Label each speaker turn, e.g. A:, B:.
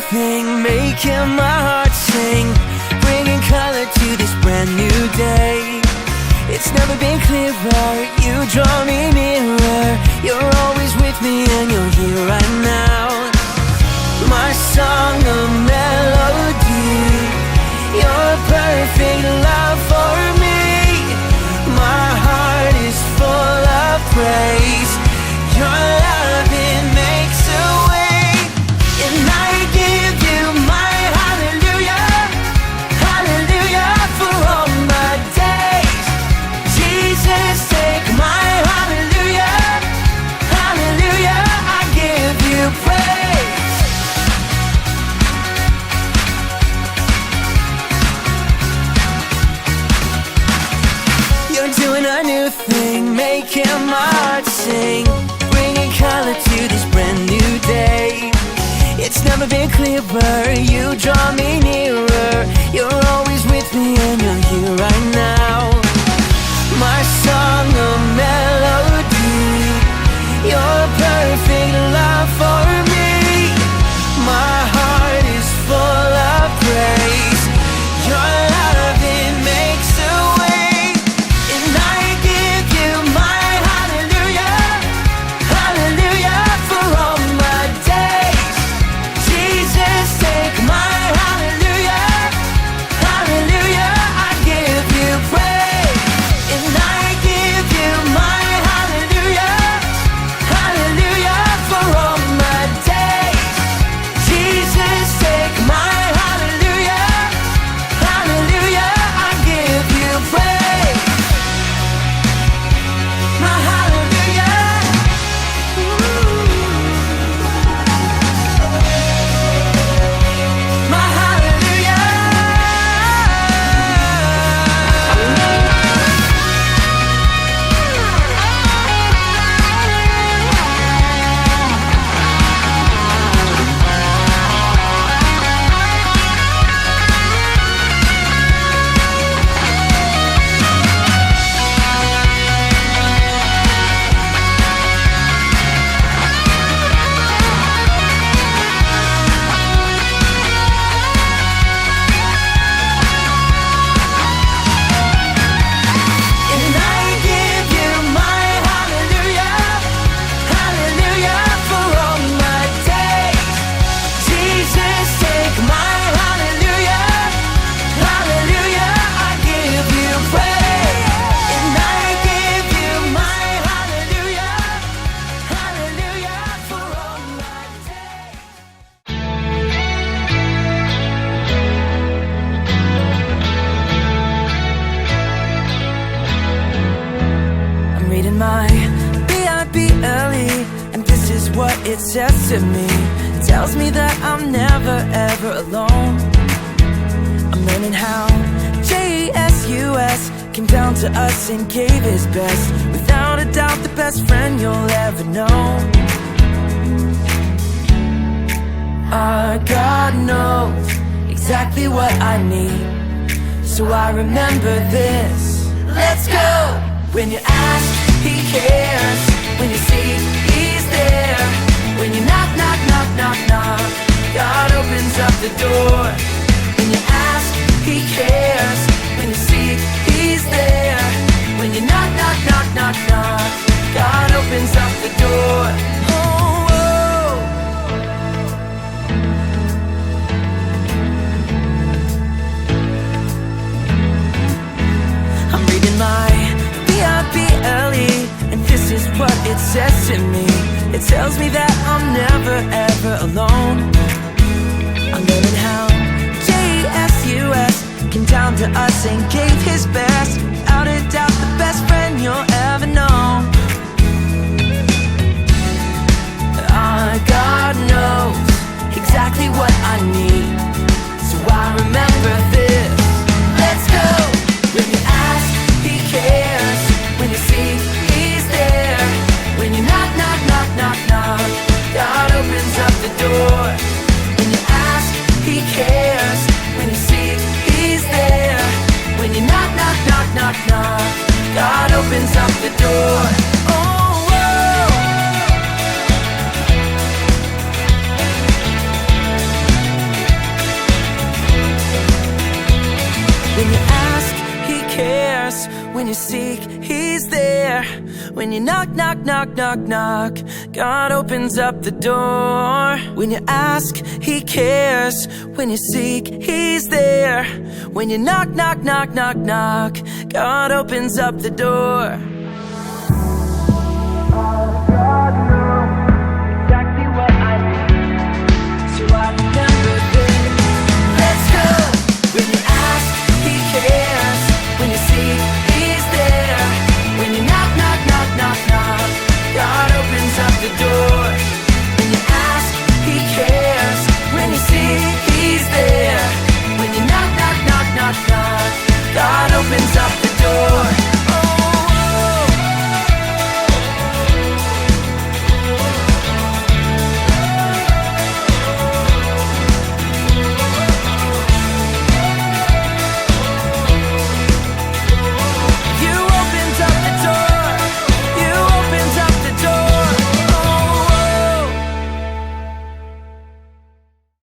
A: thing, making my heart sing, bringing color to this brand new day. It's never been clearer, you draw me nearer. You're always with me and you're here right now. My song, a melody, your perfect love for me. My heart is full of praise. Your love, it makes a way. And I give you my hallelujah, hallelujah for all my days. Jesus, take my hallelujah, hallelujah, I give you praise. You're doing a new thing, making my heart sing, bringing color to this brand new day. It's never been clearer, you draw me nearer. You're always with me and you're here right now. My song, a melody, your perfect love for me. My heart is full of praise. Your love, it makes a way. And I give you my hallelujah, hallelujah for all my days. Jesus, take my hallelujah, hallelujah, I give you praise. And I give you my hallelujah, hallelujah for all my days. Jesus, take my hallelujah, hallelujah, I give you praise. My hallelujah, my hallelujah. And I give you my hallelujah, hallelujah for all my days. Jesus, take my hallelujah, hallelujah, I give you praise. And I give you my hallelujah, hallelujah for all my days. I'm reading my Bible, and this is what it says to me. It tells me that I'm never ever alone. I'm learning how Jesus came down to us and gave his best. Without a doubt, the best friend you'll ever know. Our God knows exactly what I need, so I remember this. Let's go! When you ask, he cares. When you seek, he's there. When you knock, knock, knock, knock, knock, God opens up the door. When you ask, he cares. When you seek, he's there. When you knock, knock, knock, knock, knock, God opens up the door. Oh, oh. I'm reading my Bible, and this is what it says to me. It tells me that I'm never ever alone. I'm learning how Jesus came down to us and gave his best. Without a doubt, the best friend you'll ever know. Our God knows exactly what I need, so I remember this. Let's go! When you ask, he cares. When you seek, he's there. When you knock, knock, knock, knock, knock, God opens up the door. When you ask, he cares. When you seek, he's there. When you knock, knock, knock, knock, knock, God opens up the door. Oh, whoa. you seek, He's there. When you knock, knock, knock, knock, knock, God opens up the door. When you ask, He cares. When you seek, He's there. When you knock, knock, knock, knock, knock, God opens up the door.